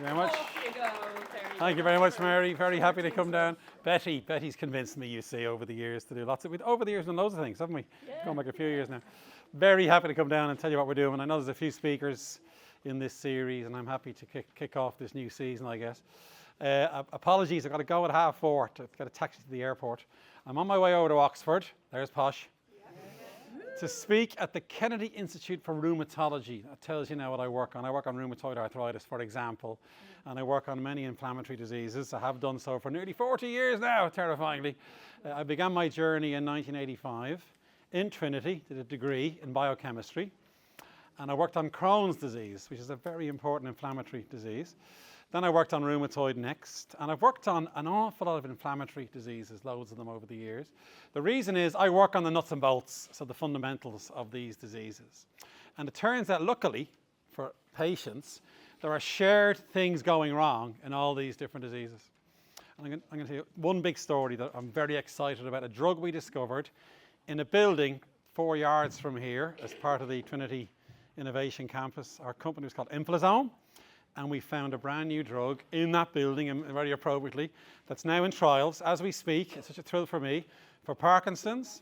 very much. Off you go, Terry. Thank you very much, Mary. Very happy to come down. Betty's convinced me, you see, over the years to do over the years, done loads of things, haven't we? Yeah. Going back a few years now. Very happy to come down and tell you what we're doing. I know there's a few speakers in this series, and I'm happy to kick off this new season, I guess. Apologies, I've got to go at 4:30 to get a taxi to the airport. I'm on my way over to Oxford. There's Posh. To speak at the Kennedy Institute for Rheumatology. That tells you now what I work on. I work on rheumatoid arthritis, for example, and I work on many inflammatory diseases. I have done so for nearly 40 years now, terrifyingly. I began my journey in 1985 in Trinity, did a degree in biochemistry, and I worked on Crohn's disease, which is a very important inflammatory disease. Then I worked on rheumatoid next, and I've worked on an awful lot of inflammatory diseases, loads of them over the years. The reason is I work on the nuts and bolts, so the fundamentals of these diseases. And it turns out, luckily, for patients, there are shared things going wrong in all these different diseases. And I'm going to tell you one big story that I'm very excited about, a drug we discovered in a building 4 yards from here as part of the Trinity Innovation Campus. Our company was called Inflazome. And we found a brand new drug in that building, and very appropriately, that's now in trials as we speak. It's such a thrill for me. For Parkinson's,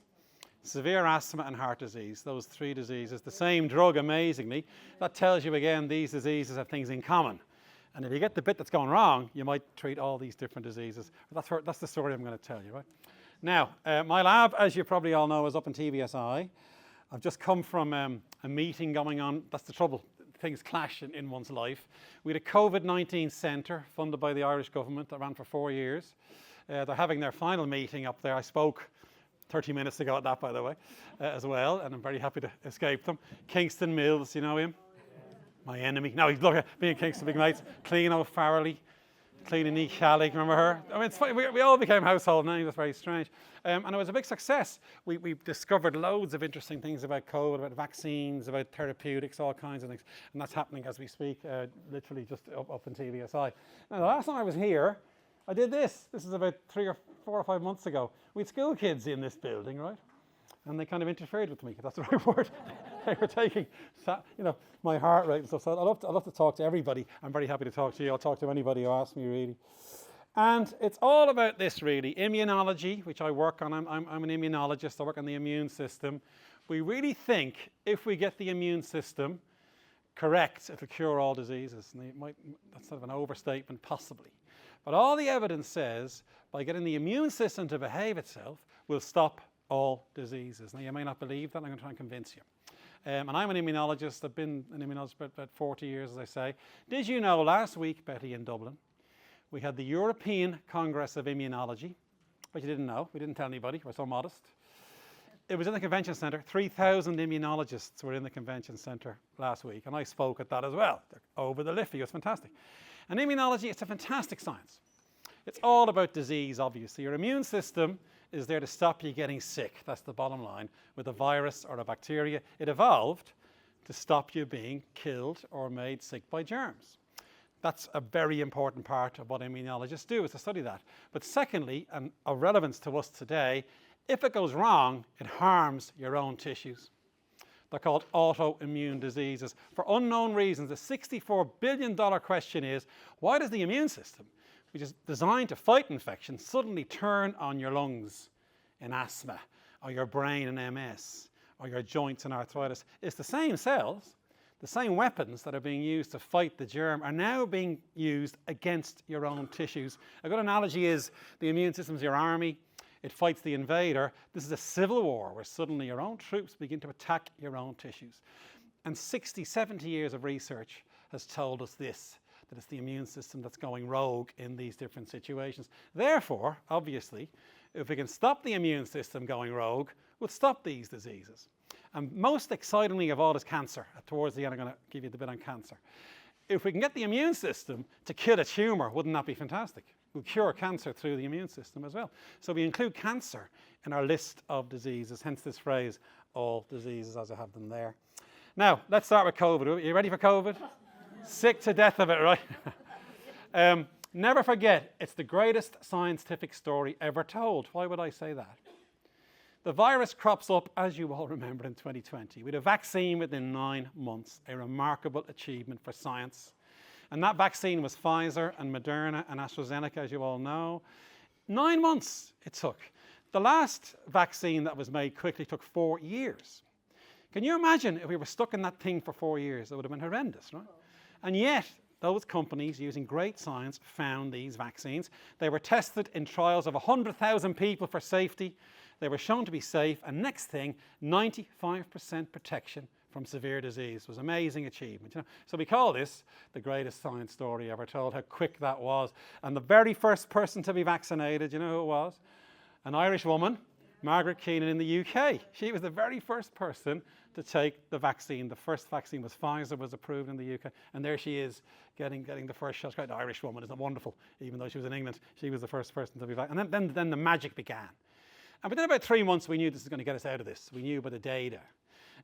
severe asthma, and heart disease, those 3 diseases, the same drug, amazingly. That tells you again, these diseases have things in common. And if you get the bit that's going wrong, you might treat all these different diseases. That's the story I'm going to tell you, right? Now, my lab, as you probably all know, is up in TBSI. I've just come from a meeting going on. That's the trouble. Things clash in one's life. We had a COVID-19 centre funded by the Irish government that ran for 4 years. They're having their final meeting up there. I spoke 30 minutes ago at that, by the way, as well, and I'm very happy to escape them. Kingston Mills, you know him? My enemy. No, look at me and Kingston, big mates. Clean O'Farrelly, Clean and Nick Shally, remember her? I mean, it's funny, we all became household names. That's very strange. And it was a big success. We discovered loads of interesting things about COVID, about vaccines, about therapeutics, all kinds of things. And that's happening as we speak, literally just up in TBSI. Now, the last time I was here, I did this. This is about 3 or 4 or 5 months ago. We had school kids in this building, right? And they kind of interfered with me, if that's the right word. They were taking, my heart rate and stuff. So I love to talk to everybody. I'm very happy to talk to you. I'll talk to anybody who asks me, really. And it's all about this, really. Immunology, which I work on. I'm an immunologist. I work on the immune system. We really think if we get the immune system correct, it'll cure all diseases. And that's sort of an overstatement, possibly. But all the evidence says by getting the immune system to behave itself, we'll stop all diseases. Now, you may not believe that. I'm going to try and convince you. And I'm an immunologist. I've been an immunologist for about 40 years, as I say. Did you know last week, Betty, in Dublin, we had the European Congress of Immunology, but you didn't know. We didn't tell anybody. We're so modest. It was in the convention centre. 3,000 immunologists were in the convention centre last week, and I spoke at that as well. Over the liffey. It was fantastic. And immunology, it's a fantastic science. It's all about disease, obviously. Your immune system is there to stop you getting sick. That's the bottom line. With a virus or a bacteria, it evolved to stop you being killed or made sick by germs. That's a very important part of what immunologists do, is to study that. But secondly, and of relevance to us today, if it goes wrong, it harms your own tissues. They're called autoimmune diseases. For unknown reasons, the $64 billion question is, why does the immune system, which is designed to fight infection, suddenly turn on your lungs in asthma, or your brain in MS, or your joints in arthritis? It's the same cells, the same weapons that are being used to fight the germ are now being used against your own tissues. A good analogy is the immune system is your army. It fights the invader. This is a civil war where suddenly your own troops begin to attack your own tissues. And 60, 70 years of research has told us this, that it's the immune system that's going rogue in these different situations. Therefore, obviously, if we can stop the immune system going rogue, we'll stop these diseases. And most excitingly of all is cancer. Towards the end, I'm going to give you the bit on cancer. If we can get the immune system to kill a tumour, wouldn't that be fantastic? We'll cure cancer through the immune system as well. So we include cancer in our list of diseases, hence this phrase, all diseases, as I have them there. Now, let's start with COVID. Are you ready for COVID? Sick to death of it, right? Never forget, it's the greatest scientific story ever told. Why would I say that? The virus crops up, as you all remember, in 2020 with a vaccine within 9 months, a remarkable achievement for science. And that vaccine was Pfizer and Moderna and AstraZeneca, as you all know. 9 months it took. The last vaccine that was made quickly took 4 years. Can you imagine if we were stuck in that thing for 4 years? It would have been horrendous, right? And yet, those companies, using great science, found these vaccines. They were tested in trials of 100,000 people for safety. They were shown to be safe. And next thing, 95% protection from severe disease. It was an amazing achievement. You know? So we call this the greatest science story ever told, how quick that was. And the very first person to be vaccinated, you know who it was? An Irish woman, Margaret Keenan in the UK. She was the very first person to take the vaccine. The first vaccine was Pfizer, was approved in the UK. And there she is getting the first shot. An Irish woman, isn't it wonderful? Even though she was in England, she was the first person to be vaccinated. And then the magic began. And within about 3 months, we knew this was going to get us out of this. We knew by the data.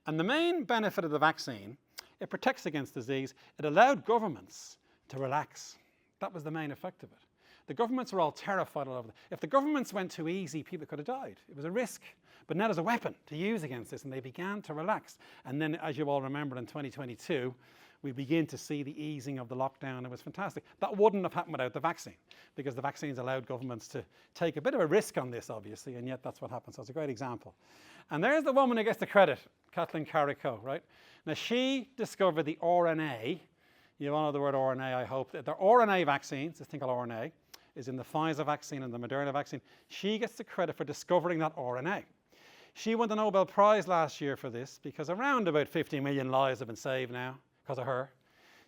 And the main benefit of the vaccine, it protects against disease. It allowed governments to relax. That was the main effect of it. The governments were all terrified all over. If the governments went too easy, people could have died. It was a risk. But now there's a weapon to use against this, and they began to relax. And then, as you all remember, in 2022, we begin to see the easing of the lockdown. It was fantastic. That wouldn't have happened without the vaccine, because the vaccines allowed governments to take a bit of a risk on this, obviously, and yet that's what happened. So it's a great example. And there's the woman who gets the credit, Kathleen Carrico, right? Now, she discovered the RNA. You all know the word RNA, I hope. The RNA vaccines, this thing called RNA, is in the Pfizer vaccine and the Moderna vaccine. She gets the credit for discovering that RNA. She won the Nobel Prize last year for this, because around about 50 million lives have been saved now because of her.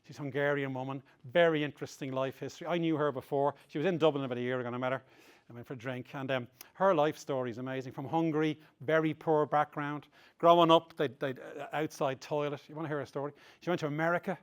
She's a Hungarian woman, very interesting life history. I knew her before. She was in Dublin about a year ago, and I met her. I went for a drink, and her life story is amazing. From Hungary, very poor background. Growing up, they'd outside toilet. You want to hear her story? She went to America,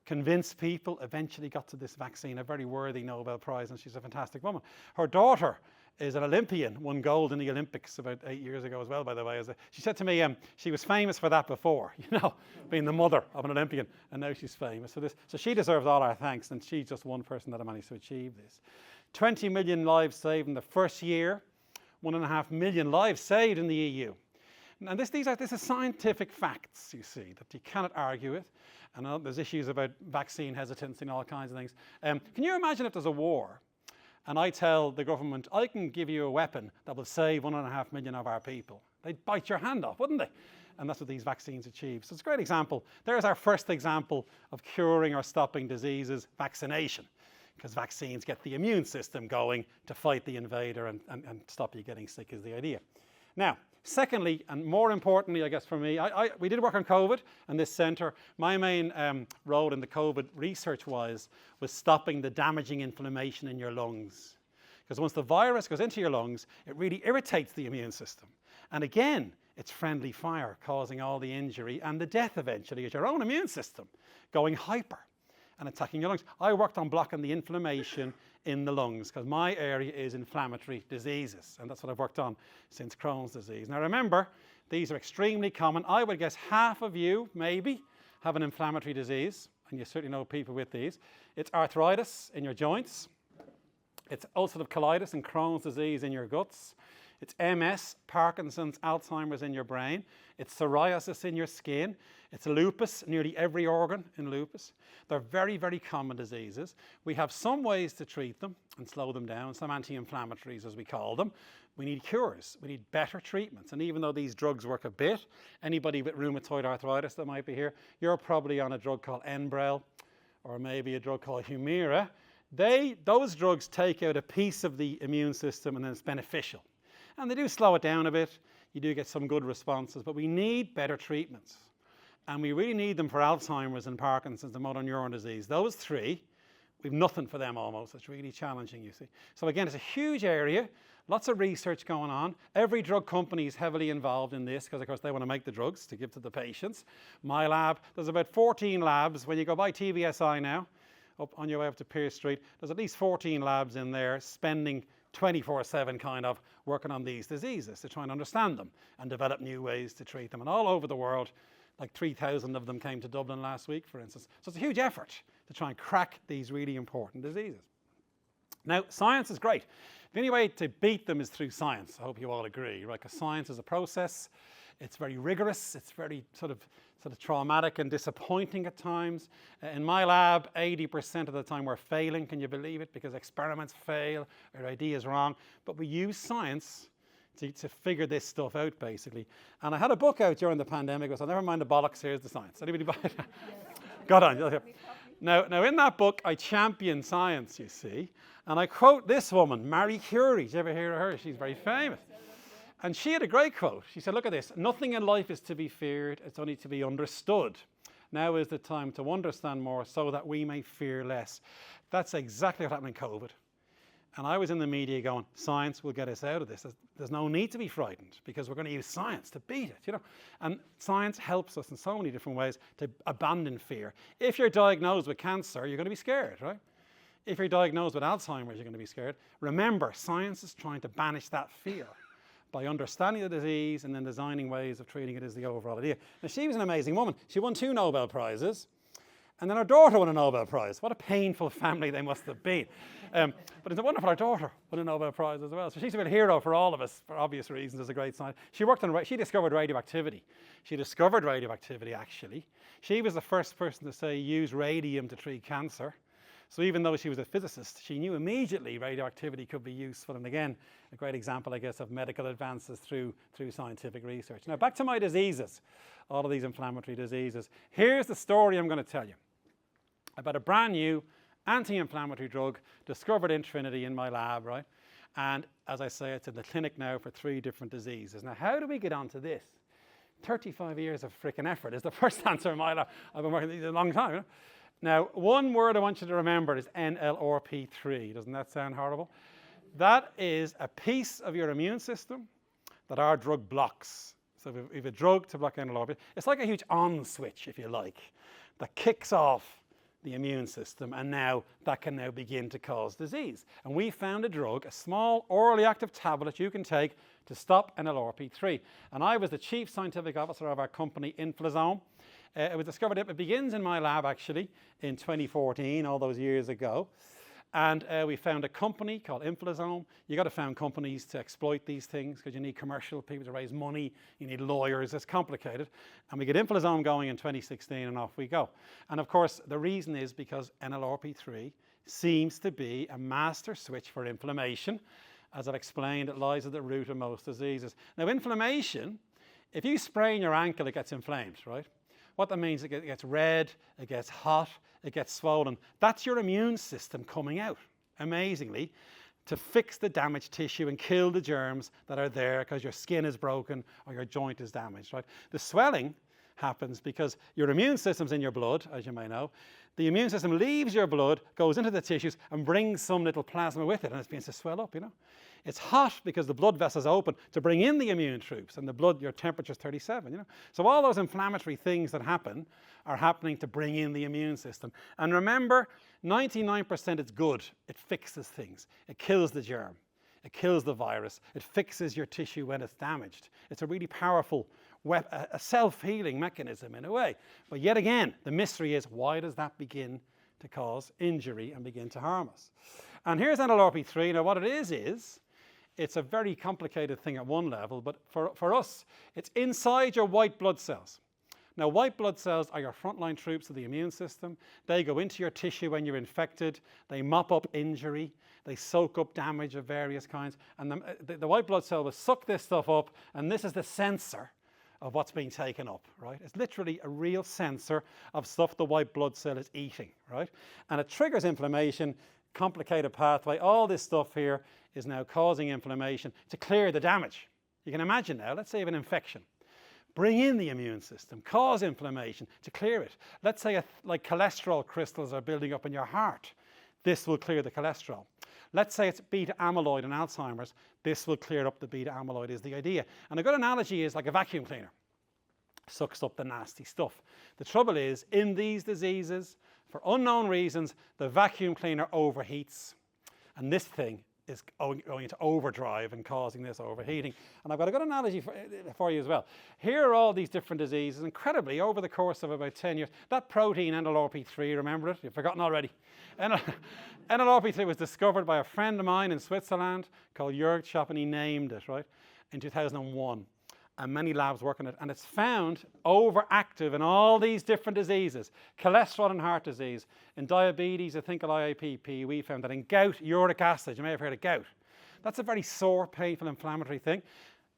convinced people, eventually got to this vaccine, a very worthy Nobel Prize, and she's a fantastic woman. Her daughter is an Olympian, won gold in the Olympics about 8 years ago as well, by the way. She said to me she was famous for that before, you know, being the mother of an Olympian, and now she's famous for this. So she deserves all our thanks, and she's just one person that managed to achieve this. 20 million lives saved in the first year, 1.5 million lives saved in the EU. And this is scientific facts, you see, that you cannot argue with. And there's issues about vaccine hesitancy and all kinds of things. Can you imagine if there's a war, and I tell the government, I can give you a weapon that will save 1.5 million of our people? They'd bite your hand off, wouldn't they? And that's what these vaccines achieve. So it's a great example. There's our first example of curing or stopping diseases, vaccination. Because vaccines get the immune system going to fight the invader and stop you getting sick is the idea. Now, secondly, and more importantly, I guess for me, we did work on COVID and this centre. My main role in the COVID research-wise was stopping the damaging inflammation in your lungs. Because once the virus goes into your lungs, it really irritates the immune system. And again, it's friendly fire causing all the injury and the death eventually is your own immune system going hyper and attacking your lungs. I worked on blocking the inflammation in the lungs because my area is inflammatory diseases, and that's what I've worked on since Crohn's disease. Now remember, these are extremely common. I would guess half of you, maybe, have an inflammatory disease, and you certainly know people with these. It's arthritis in your joints. It's ulcerative colitis and Crohn's disease in your guts. It's MS, Parkinson's, Alzheimer's in your brain. It's psoriasis in your skin. It's lupus, nearly every organ in lupus. They're very, very common diseases. We have some ways to treat them and slow them down, some anti-inflammatories as we call them. We need cures. We need better treatments. And even though these drugs work a bit, anybody with rheumatoid arthritis that might be here, you're probably on a drug called Enbrel or maybe a drug called Humira. Those drugs take out a piece of the immune system and then it's beneficial. And they do slow it down a bit. You do get some good responses, but we need better treatments. And we really need them for Alzheimer's and Parkinson's and motor neuron disease. Those three, we've nothing for them almost. It's really challenging, you see. So again, it's a huge area, lots of research going on. Every drug company is heavily involved in this because, of course, they want to make the drugs to give to the patients. My lab, there's about 14 labs. When you go by TVSI now, up on your way up to Pearse Street, there's at least 14 labs in there spending 24/7 kind of working on these diseases to try and understand them and develop new ways to treat them. And all over the world, like 3,000 of them came to Dublin last week, for instance. So it's a huge effort to try and crack these really important diseases. Now, science is great. The only way to beat them is through science. I hope you all agree, right? Because science is a process. It's very rigorous. It's very sort of traumatic and disappointing at times. In my lab, 80% of the time we're failing. Can you believe it? Because experiments fail, our idea is wrong. But we use science to figure this stuff out, basically. And I had a book out during the pandemic. So never mind the bollocks, here's the science. Anybody buy it? Got on. Now, in that book, I champion science, you see. And I quote this woman, Marie Curie. Did you ever hear of her? She's very famous. And she had a great quote. She said, look at this. Nothing in life is to be feared. It's only to be understood. Now is the time to understand more so that we may fear less. That's exactly what happened in COVID. And I was in the media going, science will get us out of this. There's no need to be frightened because we're going to use science to beat it, you know. And science helps us in so many different ways to abandon fear. If you're diagnosed with cancer, you're going to be scared, right? If you're diagnosed with Alzheimer's, you're going to be scared. Remember, science is trying to banish that fear by understanding the disease and then designing ways of treating it is the overall idea. Now, she was an amazing woman. She won 2 Nobel Prizes. And then her daughter won a Nobel Prize. What a painful family they must have been. But it's wonderful, her daughter won a Nobel Prize as well. So she's a bit hero for all of us, for obvious reasons, as a great scientist. She discovered radioactivity. She discovered radioactivity, actually. She was the first person to say use radium to treat cancer. So even though she was a physicist, she knew immediately radioactivity could be useful. And again, a great example, I guess, of medical advances through scientific research. Now, back to my diseases, all of these inflammatory diseases. Here's the story I'm going to tell you about a brand new anti-inflammatory drug discovered in Trinity in my lab, right? And as I say, it's in the clinic now for 3 different diseases. Now, how do we get onto this? 35 years of frickin' effort is the first answer in my lab. I've been working on these a long time, you know? Now, one word I want you to remember is NLRP3. Doesn't that sound horrible? That is a piece of your immune system that our drug blocks. So if we have a drug to block NLRP3, it's like a huge on switch, if you like, that kicks off the immune system, and now that can now begin to cause disease. And we found a drug, a small orally active tablet you can take to stop NLRP3. And I was the chief scientific officer of our company, Inflazome. It was discovered, it begins in my lab actually in 2014, all those years ago. And we found a company called Inflazome. You got to found companies to exploit these things because you need commercial people to raise money. You need lawyers. It's complicated. And we get Inflazome going in 2016 and off we go. And of course, the reason is because NLRP3 seems to be a master switch for inflammation. As I've explained, it lies at the root of most diseases. Now, inflammation, if you sprain your ankle, it gets inflamed, right? What that means, it gets red, it gets hot, it gets swollen. That's your immune system coming out, amazingly, to fix the damaged tissue and kill the germs that are there because your skin is broken or your joint is damaged, right? The swelling happens because your immune system's in your blood, as you may know. The immune system leaves your blood, goes into the tissues and brings some little plasma with it, and it begins to swell up, you know. It's hot because the blood vessels open to bring in the immune troops, and the blood, your temperature is 37, you know. So all those inflammatory things that happen are happening to bring in the immune system. And remember, 99% it's good. It fixes things. It kills the germ. It kills the virus. It fixes your tissue when it's damaged. It's a really powerful a self-healing mechanism in a way. But yet again, the mystery is, why does that begin to cause injury and begin to harm us? And here's NLRP3. Now what it is it's a very complicated thing at one level, but for us, it's inside your white blood cells. Now, white blood cells are your frontline troops of the immune system. They go into your tissue when you're infected. They mop up injury. They soak up damage of various kinds. And the white blood cell will suck this stuff up, and this is the sensor of what's being taken up, right? It's literally a real sensor of stuff the white blood cell is eating, right? And it triggers inflammation, complicated pathway. All this stuff here is now causing inflammation to clear the damage. You can imagine now, let's say you have an infection. Bring in the immune system, cause inflammation to clear it. Let's say like cholesterol crystals are building up in your heart. This will clear the cholesterol. Let's say it's beta amyloid in Alzheimer's. This will clear up the beta amyloid is the idea. And a good analogy is like a vacuum cleaner. Sucks up the nasty stuff. The trouble is, in these diseases, for unknown reasons, the vacuum cleaner overheats. And this thing is going into overdrive and causing this overheating. And I've got a good analogy for you as well. Here are all these different diseases. Incredibly, over the course of about 10 years, that protein NLRP3, remember it? You've forgotten already. NLRP3 was discovered by a friend of mine in Switzerland called Jörg Schopp, and he named it, right, in 2001. and many labs work on it, and it's found overactive in all these different diseases. Cholesterol and heart disease. In diabetes, I think IAPP, we found that in gout, uric acid, you may have heard of gout. That's a very sore, painful, inflammatory thing.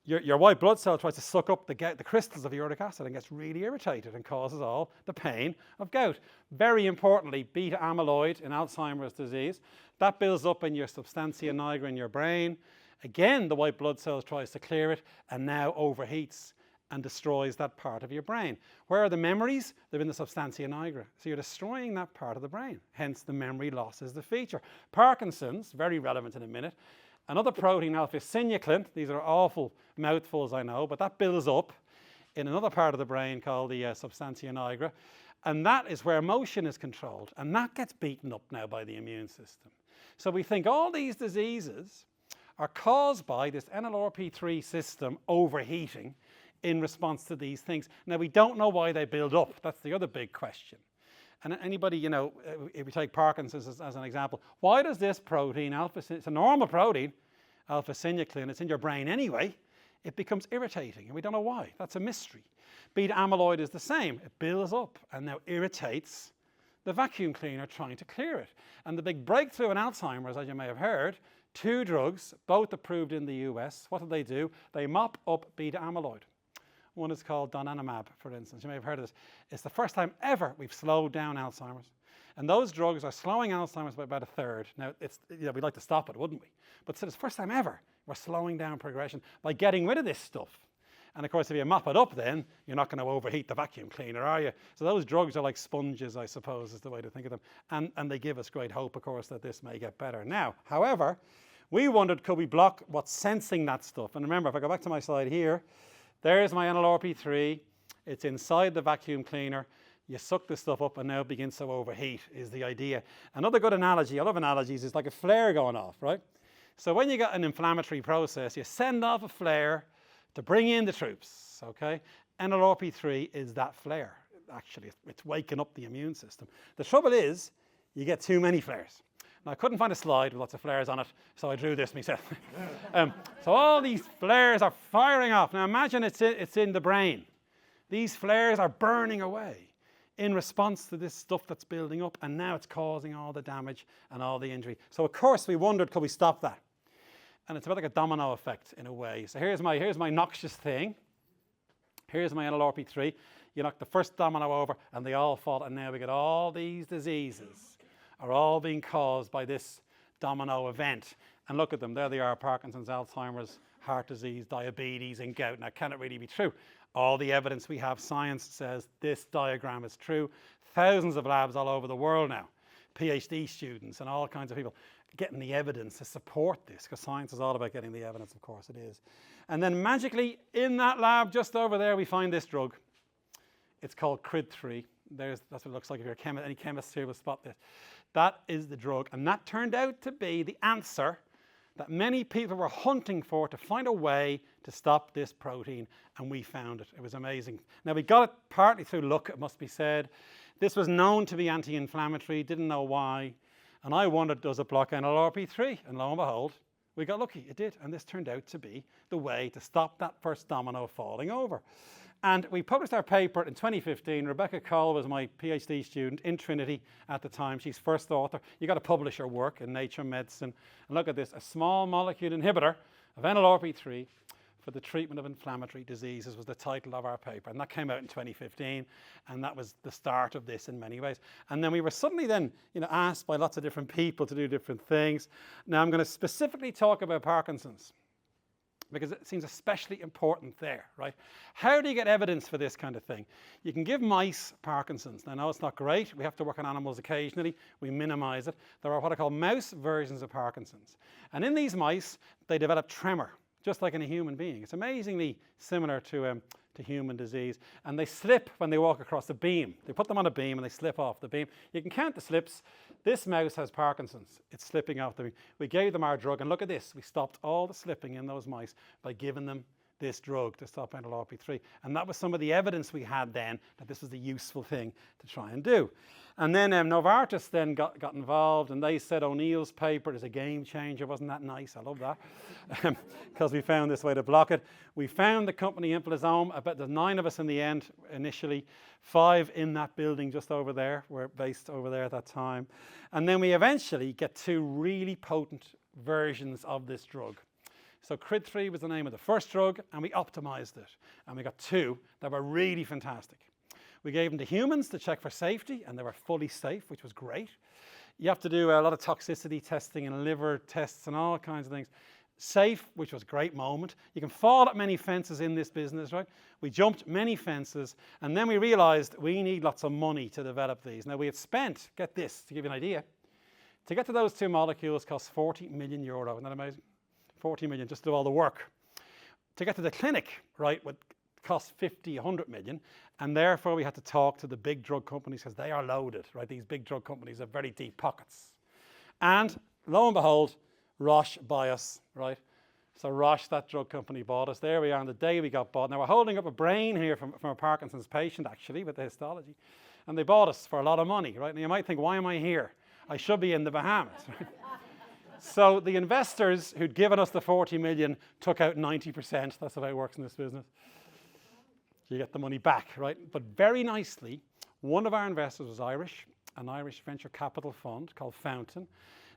Your white blood cell tries to suck up the crystals of uric acid and gets really irritated and causes all the pain of gout. Very importantly, beta amyloid in Alzheimer's disease, that builds up in your substantia nigra in your brain. Again, the white blood cells tries to clear it and now overheats and destroys that part of your brain. Where are the memories? They're in the substantia nigra. So you're destroying that part of the brain. Hence, the memory loss is the feature. Parkinson's, very relevant in a minute. Another protein, alpha-synuclein, these are awful mouthfuls, I know, but that builds up in another part of the brain called the substantia nigra, and that is where motion is controlled, and that gets beaten up now by the immune system. So we think all these diseases are caused by this NLRP3 system overheating in response to these things. Now, we don't know why they build up. That's the other big question. And anybody, you know, if we take Parkinson's as an example, why does this protein, it's a normal protein, alpha-synuclein, it's in your brain anyway, it becomes irritating, and we don't know why. That's a mystery. Beta amyloid is the same. It builds up and now irritates the vacuum cleaner trying to clear it. And the big breakthrough in Alzheimer's, as you may have heard, 2 drugs, both approved in the US. What do? They mop up beta amyloid. One is called donanemab, for instance. You may have heard of this. It's the first time ever we've slowed down Alzheimer's. And those drugs are slowing Alzheimer's by about 1/3. Now, we'd like to stop it, wouldn't we? But it's the first time ever we're slowing down progression by getting rid of this stuff. And of course, if you mop it up then, you're not going to overheat the vacuum cleaner, are you? So those drugs are like sponges, I suppose, is the way to think of them. And they give us great hope, of course, that this may get better. Now, however, we wondered, could we block what's sensing that stuff? And remember, if I go back to my slide here, there's my NLRP3. It's inside the vacuum cleaner. You suck this stuff up and now it begins to overheat is the idea. Another good analogy, I love analogies, is like a flare going off, right? So when you got an inflammatory process, you send off a flare to bring in the troops, okay? NLRP3 is that flare, actually. It's waking up the immune system. The trouble is, you get too many flares. Now, I couldn't find a slide with lots of flares on it, so I drew this myself. So all these flares are firing off. Now imagine it's in the brain. These flares are burning away in response to this stuff that's building up, and now it's causing all the damage and all the injury. So of course we wondered, could we stop that? And it's about like a domino effect in a way. So here's my noxious thing. Here's my NLRP3. You knock the first domino over and they all fall, and now we get all these diseases are all being caused by this domino event. And look at them, there they are, Parkinson's, Alzheimer's, heart disease, diabetes, and gout. Now, can it really be true? All the evidence we have, science says this diagram is true. Thousands of labs all over the world now, PhD students and all kinds of people getting the evidence to support this, because science is all about getting the evidence, of course it is. And then magically, in that lab just over there, we find this drug. It's called CRID3. That's what it looks like. If you're a chemist, any chemist here will spot this. That is the drug, and that turned out to be the answer that many people were hunting for to find a way to stop this protein, and we found it. It was amazing. Now, we got it partly through luck, it must be said. This was known to be anti-inflammatory, didn't know why, and I wondered, does it block NLRP3? And lo and behold, we got lucky, it did, and this turned out to be the way to stop that first domino falling over. And we published our paper in 2015. Rebecca Cole was my PhD student in Trinity at the time. She's first author. You got to publish her work in Nature Medicine. And look at this, a small molecule inhibitor of NLRP3 for the treatment of inflammatory diseases was the title of our paper. And that came out in 2015. And that was the start of this in many ways. And then we were suddenly then, asked by lots of different people to do different things. Now I'm going to specifically talk about Parkinson's, because it seems especially important there, right? How do you get evidence for this kind of thing? You can give mice Parkinson's. Now, I know it's not great. We have to work on animals occasionally. We minimize it. There are what I call mouse versions of Parkinson's. And in these mice, they develop tremor, just like in a human being. It's amazingly similar to human disease. And they slip when they walk across the beam. They put them on a beam and they slip off the beam. You can count the slips. This mouse has Parkinson's. It's slipping off the beam. We gave them our drug, and look at this. We stopped all the slipping in those mice by giving them this drug to stop NLRP3. And that was some of the evidence we had then that this was a useful thing to try and do. And then Novartis then got involved, and they said O'Neill's paper is a game changer. Wasn't that nice? I love that. Because we found this way to block it. We found the company Inflazome. About there's 9 of us in the end initially. 5 in that building just over there. We're based over there at that time. And then we eventually get 2 really potent versions of this drug. So CRID3 was the name of the first drug, and we optimized it. And we got 2 that were really fantastic. We gave them to humans to check for safety, and they were fully safe, which was great. You have to do a lot of toxicity testing and liver tests and all kinds of things. Safe, which was a great moment. You can fall at many fences in this business, right? We jumped many fences, and then we realized we need lots of money to develop these. Now, we had spent, get this, to give you an idea, to get to those 2 molecules cost €40 million. Isn't that amazing? 40 million just to do all the work. To get to the clinic, right, would cost 50, 100 million. And therefore, we had to talk to the big drug companies because they are loaded, right? These big drug companies have very deep pockets. And lo and behold, Roche buy us, right? So Roche, that drug company, bought us. There we are on the day we got bought. Now, we're holding up a brain here from a Parkinson's patient, actually, with the histology. And they bought us for a lot of money, right? And you might think, why am I here? I should be in the Bahamas, right? So the investors who'd given us the 40 million took out 90%. That's the way it works in this business. You get the money back, right? But very nicely, one of our investors was Irish, an Irish venture capital fund called Fountain.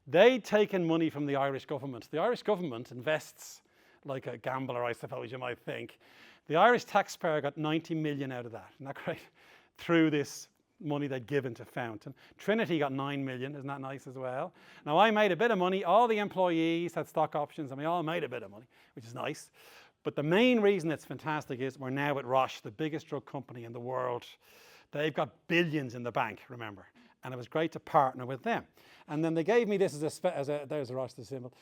They'd taken money from the Irish government. The Irish government invests like a gambler, I suppose you might think. The Irish taxpayer got 90 million out of that. Isn't that great? Through this money they'd given to Fountain. Trinity got 9 million. Isn't that nice as well? Now, I made a bit of money. All the employees had stock options, and we all made a bit of money, which is nice. But the main reason it's fantastic is we're now at Roche, the biggest drug company in the world. They've got billions in the bank, remember. And it was great to partner with them. And then they gave me this there's a Roche, the symbol.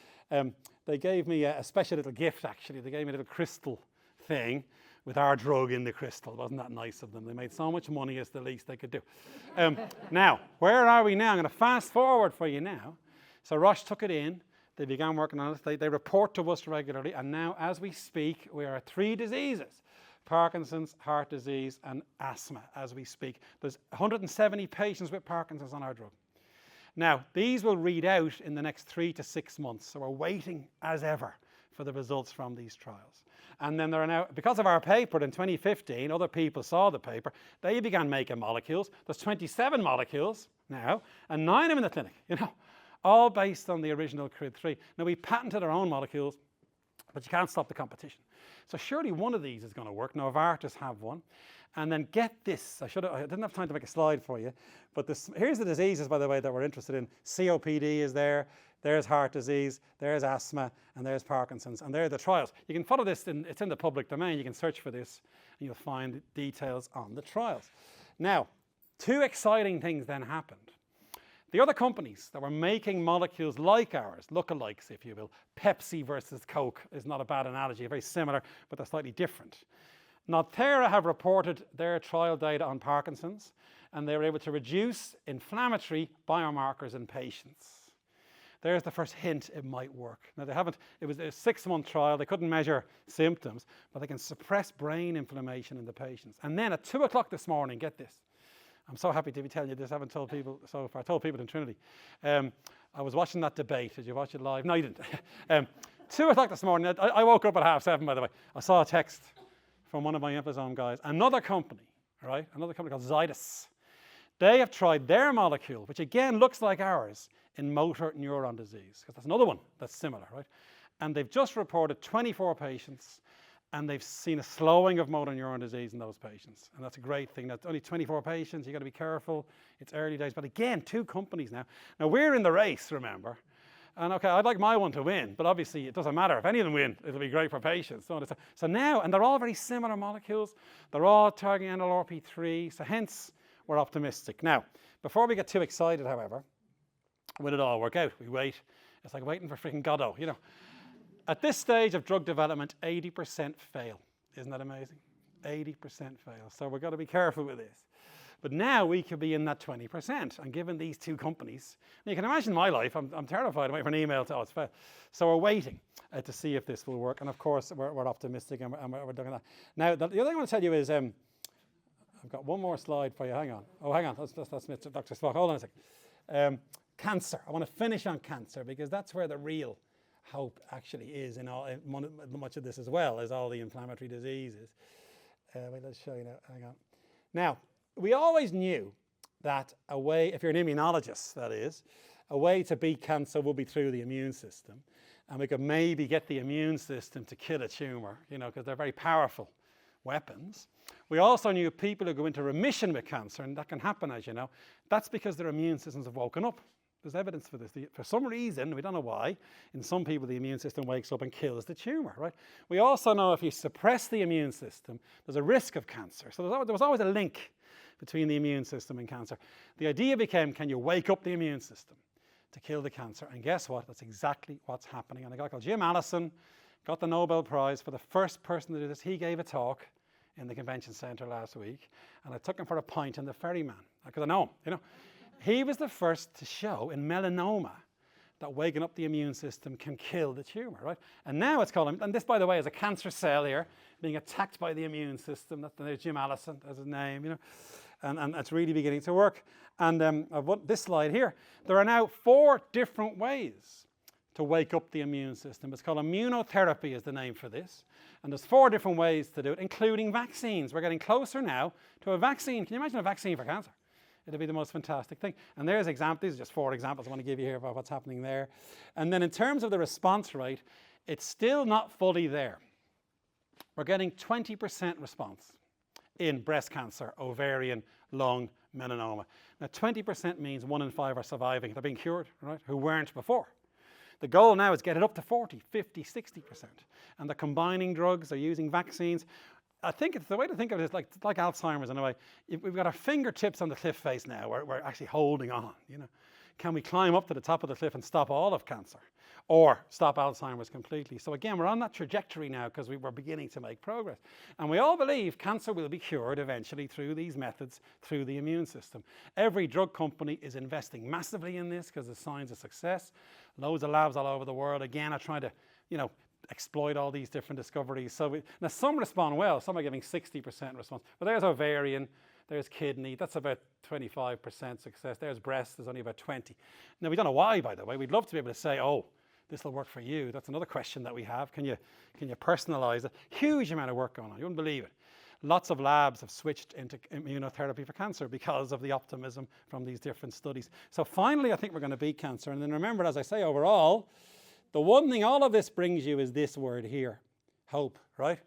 They gave me a special little gift, actually. They gave me a little crystal thing with our drug in the crystal. Wasn't that nice of them? They made so much money, it's the least they could do. Now, where are we now? I'm going to fast forward for you now. So Roche took it in. They began working on it. They report to us regularly. And now, as we speak, we are at 3 diseases. Parkinson's, heart disease, and asthma, as we speak. There's 170 patients with Parkinson's on our drug. Now, these will read out in the next 3 to 6 months. So we're waiting, as ever, for the results from these trials. And then there are now, because of our paper in 2015, other people saw the paper, they began making molecules. There's 27 molecules now, and 9 of them in the clinic, all based on the original CRID3. Now, we patented our own molecules, but you can't stop the competition. So surely one of these is going to work. Novartis have one. And then get this. I didn't have time to make a slide for you, but here's the diseases, by the way, that we're interested in. COPD is there. There's heart disease. There's asthma. And there's Parkinson's. And there are the trials. You can follow this. It's in the public domain. You can search for this, and you'll find details on the trials. Now, 2 exciting things then happened. The other companies that were making molecules like ours, lookalikes, if you will, Pepsi versus Coke is not a bad analogy, very similar, but they're slightly different. Nodthera have reported their trial data on Parkinson's, and they were able to reduce inflammatory biomarkers in patients. There's the first hint it might work. Now, it was a 6-month trial. They couldn't measure symptoms, but they can suppress brain inflammation in the patients. And then at 2 o'clock this morning, get this. I'm so happy to be telling you this. I haven't told people so far. I told people in Trinity. I was watching that debate. Did you watch it live? No, you didn't. 2 o'clock this morning. I woke up at 7:30, by the way. I saw a text from one of my Inflazome guys. Another company, right? Another company called Zydus. They have tried their molecule, which again looks like ours, in motor neuron disease, because that's another one that's similar, right? And they've just reported 24 patients, and they've seen a slowing of motor neuron disease in those patients. And that's a great thing. That's only 24 patients. You've got to be careful. It's early days. But again, 2 companies now. Now, we're in the race, remember. And okay, I'd like my one to win, but obviously it doesn't matter. If any of them win, it'll be great for patients. So now, and they're all very similar molecules. They're all targeting NLRP3. So hence, we're optimistic. Now, before we get too excited, however, will it all work out? We wait. It's like waiting for freaking Godot, At this stage of drug development, 80% fail. Isn't that amazing? 80% fail. So we've got to be careful with this. But now we could be in that 20%. And given these two companies, and you can imagine my life, I'm terrified. I'm waiting for an email to, it's failed. So we're waiting to see if this will work. And of course, we're optimistic and we're doing that. Now, the other thing I want to tell you is, I've got one more slide for you. Hang on. Oh, hang on. That's Mr. Dr. Spock. Hold on a second. Cancer. I want to finish on cancer because that's where the real hope actually is in much of this as well as all the inflammatory diseases. Wait, let's show you now. Hang on. Now, we always knew that a way, if you're an immunologist, that is, a way to beat cancer will be through the immune system. And we could maybe get the immune system to kill a tumour, because they're very powerful weapons. We also knew people who go into remission with cancer, and that can happen, as you know, that's because their immune systems have woken up. There's evidence for this. For some reason, we don't know why, in some people the immune system wakes up and kills the tumour, right? We also know if you suppress the immune system, there's a risk of cancer. So there was always a link between the immune system and cancer. The idea became, can you wake up the immune system to kill the cancer? And guess what? That's exactly what's happening. And a guy called Jim Allison got the Nobel Prize for the first person to do this. He gave a talk in the convention centre last week, and I took him for a pint in the Ferryman, because I know him, He was the first to show in melanoma that waking up the immune system can kill the tumour, right? And now it's called, and this, by the way, is a cancer cell here being attacked by the immune system. There's Jim Allison, that's his name, and it's really beginning to work. And I've got this slide here. There are now 4 different ways to wake up the immune system. It's called immunotherapy is the name for this. And there's 4 different ways to do it, including vaccines. We're getting closer now to a vaccine. Can you imagine a vaccine for cancer? It'll be the most fantastic thing. And there's examples. These are just 4 examples I want to give you here about what's happening there. And then in terms of the response rate, it's still not fully there. We're getting 20% response in breast cancer, ovarian, lung, melanoma. Now 20% means 1 in 5 are surviving. They're being cured, right? Who weren't before. The goal now is get it up to 40, 50, 60%. And they're combining drugs, they're using vaccines. I think it's the way to think of it is like Alzheimer's in a way. We've got our fingertips on the cliff face now. We're actually holding on, Can we climb up to the top of the cliff and stop all of cancer? Or stop Alzheimer's completely? So again, we're on that trajectory now because we're beginning to make progress. And we all believe cancer will be cured eventually through these methods, through the immune system. Every drug company is investing massively in this because there's signs of success. Loads of labs all over the world, again, are trying to, exploit all these different discoveries. So now some respond well, some are giving 60% response. But there's ovarian, there's kidney, that's about 25% success. There's breast, there's only about 20. Now we don't know why, by the way. We'd love to be able to say, oh, this will work for you. That's another question that we have. Can you personalize it? Huge amount of work going on. You wouldn't believe it. Lots of labs have switched into immunotherapy for cancer because of the optimism from these different studies. So finally, I think we're going to beat cancer. And then remember, as I say, overall, the one thing all of this brings you is this word here, hope, right?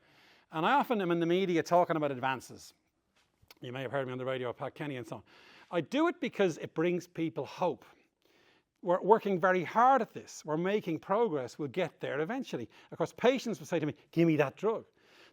And I often am in the media talking about advances. You may have heard me on the radio, Pat Kenny and so on. I do it because it brings people hope. We're working very hard at this. We're making progress. We'll get there eventually. Of course, patients will say to me, give me that drug.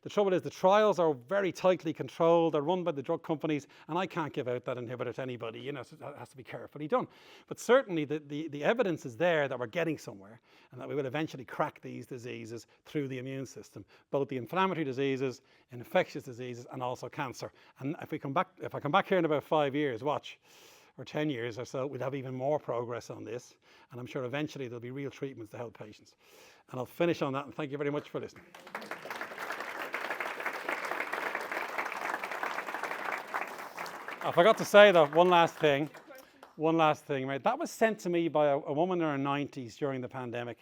The trouble is the trials are very tightly controlled. They're run by the drug companies, and I can't give out that inhibitor to anybody. So that has to be carefully done. But certainly the evidence is there that we're getting somewhere and that we will eventually crack these diseases through the immune system, both the inflammatory diseases, infectious diseases, and also cancer. And if I come back here in about 5 years, watch, or 10 years or so, we'll have even more progress on this. And I'm sure eventually there'll be real treatments to help patients. And I'll finish on that, and thank you very much for listening. I forgot to say though, one last thing, right? That was sent to me by a woman in her 90s during the pandemic.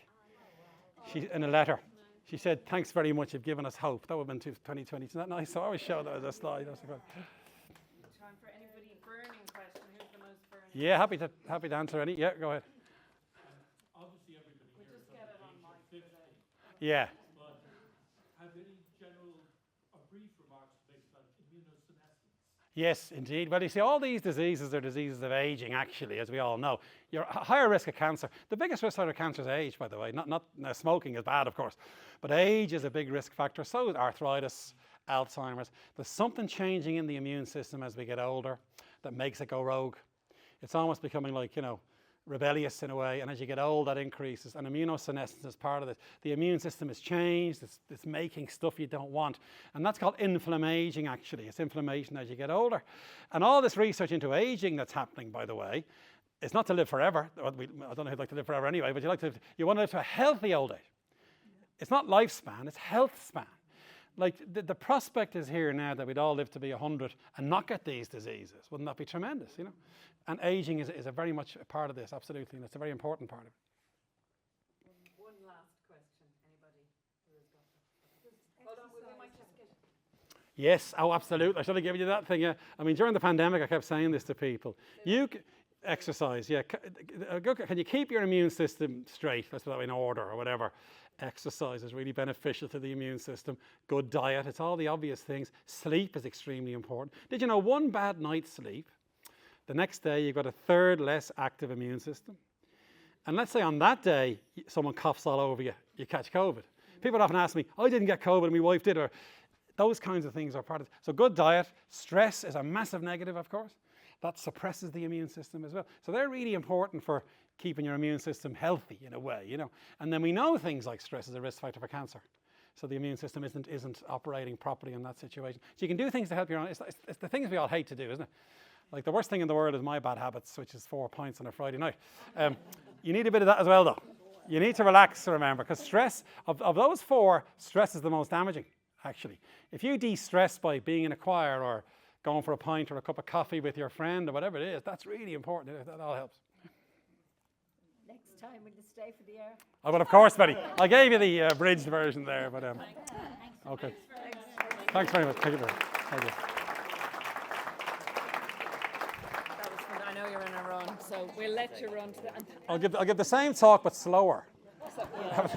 In a letter. She said, thanks very much, you've given us hope. That would have been 2020. Isn't that nice? So I always show that as a slide. Time for anybody burning question. Who's the most burning? Yeah, happy to answer any. Yeah, go ahead. Obviously everybody We'll here just get it on mic. 50. Yeah. But have any general or brief remarks to make about immunosenescence? Yes, indeed. Well, you see, all these diseases are diseases of aging, actually, as we all know. You're a higher risk of cancer. The biggest risk factor of cancer is age, by the way. Not smoking is bad, of course. But age is a big risk factor. So is arthritis, Alzheimer's. There's something changing in the immune system as we get older that makes it go rogue. It's almost becoming like, rebellious in a way, and as you get old, that increases. And immunosenescence is part of this. The immune system is changed. It's making stuff you don't want, and that's called inflammaging. Actually, it's inflammation as you get older. And all this research into aging that's happening, by the way, it's not to live forever. I don't know who'd like to live forever anyway, but you want to live to a healthy old age. It's not lifespan; it's health span. Like the prospect is here now that we'd all live to be 100 and not get these diseases. Wouldn't that be tremendous, you know? And aging is a very much a part of this, absolutely, and it's a very important part of it. One last question. Anybody who has got hold on, we might just get. Yes, oh, absolutely. I should have given you that thing. Yeah, I mean, during the pandemic, I kept saying this to people. Exercise, yeah. Can you keep your immune system straight? Let's put that in order or whatever. Exercise is really beneficial to the immune system. Good diet, it's all the obvious things. Sleep is extremely important. Did you know one bad night's sleep, the next day you've got a third less active immune system? And let's say on that day, someone coughs all over you, you catch COVID. People often ask me, I didn't get COVID and my wife did, or those kinds of things are part of it. So good diet, stress is a massive negative, of course. That suppresses the immune system as well. So they're really important for keeping your immune system healthy in a way, you know. And then we know things like stress is a risk factor for cancer. So the immune system isn't operating properly in that situation. So you can do things to help your own. It's the things we all hate to do, isn't it? Like the worst thing in the world is my bad habits, which is 4 pints on a Friday night. You need a bit of that as well, though. You need to relax, remember, because stress, of those 4, stress is the most damaging, actually. If you de-stress by being in a choir or going for a pint or a cup of coffee with your friend or whatever it is, that's really important. That all helps. Next time, will you stay for the air? Oh, but of course, Betty. I gave you the abridged version there, but okay. Thanks very much. Thank you very much. Thank you. That was fun. I know you're in a run, so we'll let you run to the. I'll give the same talk but slower. And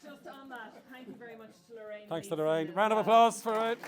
just on that, thank you very much to Lorraine. Thanks to Lorraine. Round of applause for it.